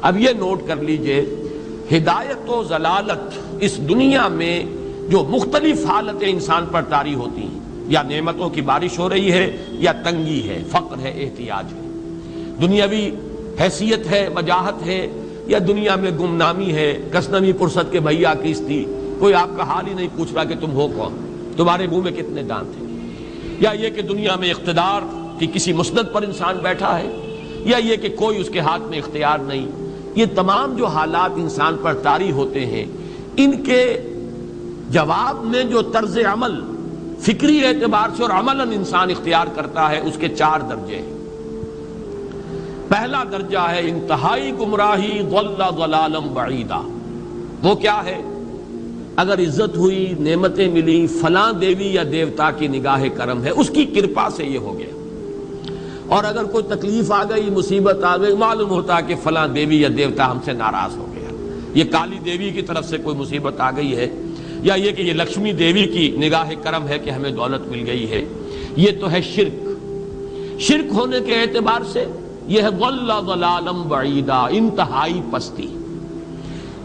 اب یہ نوٹ کر لیجئے، ہدایت و ضلالت اس دنیا میں جو مختلف حالتیں انسان پر طاری ہوتی ہیں، یا نعمتوں کی بارش ہو رہی ہے، یا تنگی ہے، فقر ہے، احتیاج ہے، دنیاوی حیثیت ہے، وجاہت ہے، یا دنیا میں گمنامی ہے، کسنوی پرست کے بھیا کس تھی، کوئی آپ کا حال ہی نہیں پوچھ رہا کہ تم ہو کون، تمہارے منہ میں کتنے دانت ہیں، یا یہ کہ دنیا میں اقتدار کی کسی مسند پر انسان بیٹھا ہے، یا یہ کہ کوئی اس کے ہاتھ میں اختیار نہیں۔ یہ تمام جو حالات انسان پر طاری ہوتے ہیں، ان کے جواب میں جو طرز عمل فکری اعتبار سے اور عملاً انسان اختیار کرتا ہے، اس کے 4 درجے ہیں۔ پہلا درجہ ہے انتہائی گمراہی، ضل ضلالا بعیدا۔ وہ کیا ہے؟ اگر عزت ہوئی، نعمتیں ملی، فلاں دیوی یا دیوتا کی نگاہ کرم ہے، اس کی کرپا سے یہ ہو گیا، اور اگر کوئی تکلیف آ گئی، مصیبت آ گئی، معلوم ہوتا ہے کہ فلاں دیوی یا دیوتا ہم سے ناراض ہو گیا، یہ کالی دیوی کی طرف سے کوئی مصیبت آ گئی ہے، یا یہ کہ یہ لکشمی دیوی کی نگاہ کرم ہے کہ ہمیں دولت مل گئی ہے۔ یہ تو ہے شرک۔ شرک ہونے کے اعتبار سے یہ ہے ضل ضلالا بعیدا، انتہائی پستی۔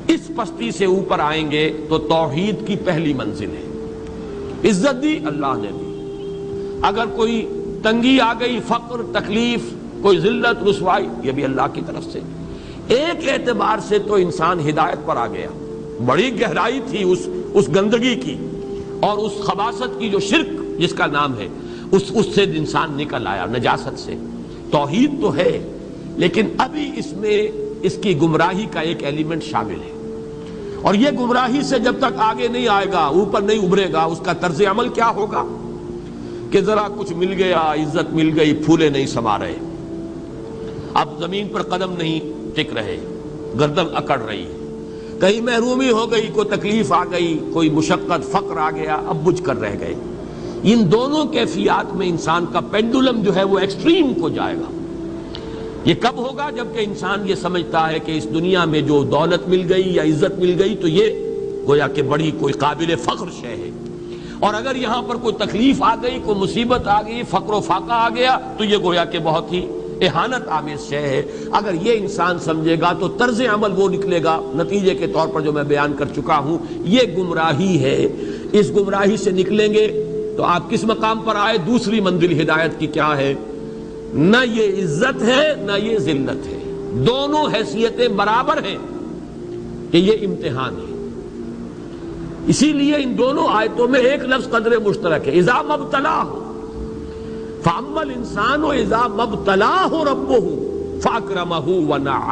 اس پستی سے اوپر آئیں گے تو توحید کی پہلی منزل ہے۔ عزت دی اللہ نے دی، اگر کوئی تنگی آ گئی، فقر، تکلیف، کوئی ذلت، رسوائی، یہ بھی اللہ کی طرف سے۔ ایک اعتبار سے تو انسان ہدایت پر آ گیا، بڑی گہرائی تھی اس گندگی کی اور اس خباثت کی جو شرک جس کا نام ہے، اس سے انسان نکل آیا، نجاست سے۔ توحید تو ہے، لیکن ابھی اس میں اس کی گمراہی کا ایک ایلیمنٹ شامل ہے، اور یہ گمراہی سے جب تک آگے نہیں آئے گا، اوپر نہیں ابھرے گا، اس کا طرز عمل کیا ہوگا کہ ذرا کچھ مل گیا، عزت مل گئی، پھولے نہیں سما رہے، اب زمین پر قدم نہیں ٹک رہے، گردن اکڑ رہی ہے، کہیں محرومی ہو گئی، کوئی تکلیف آ گئی، کوئی مشقت، فقر آ گیا، اب بجھ کر رہ گئے۔ ان دونوں کیفیات میں انسان کا پینڈولم جو ہے وہ ایکسٹریم کو جائے گا۔ یہ کب ہوگا؟ جبکہ انسان یہ سمجھتا ہے کہ اس دنیا میں جو دولت مل گئی یا عزت مل گئی تو یہ گویا کہ بڑی کوئی قابل فخر شے ہے، اور اگر یہاں پر کوئی تکلیف آ گئی، کوئی مصیبت آ گئی، فقر و فاقہ آ گیا تو یہ گویا کہ بہت ہی اہانت آمیز شے ہے۔ اگر یہ انسان سمجھے گا تو طرز عمل وہ نکلے گا نتیجے کے طور پر جو میں بیان کر چکا ہوں، یہ گمراہی ہے۔ اس گمراہی سے نکلیں گے تو آپ کس مقام پر آئے؟ دوسری منزل ہدایت کی کیا ہے؟ نہ یہ عزت ہے نہ یہ ذلت ہے، دونوں حیثیتیں برابر ہیں کہ یہ امتحان ہے۔ اسی لیے ان دونوں آیتوں میں ایک لفظ قدر مشترک ہے، اذا مبتلاہ، فاما الانسان اذا مبتلاہ ربہ فاکرمہ ونعمہ۔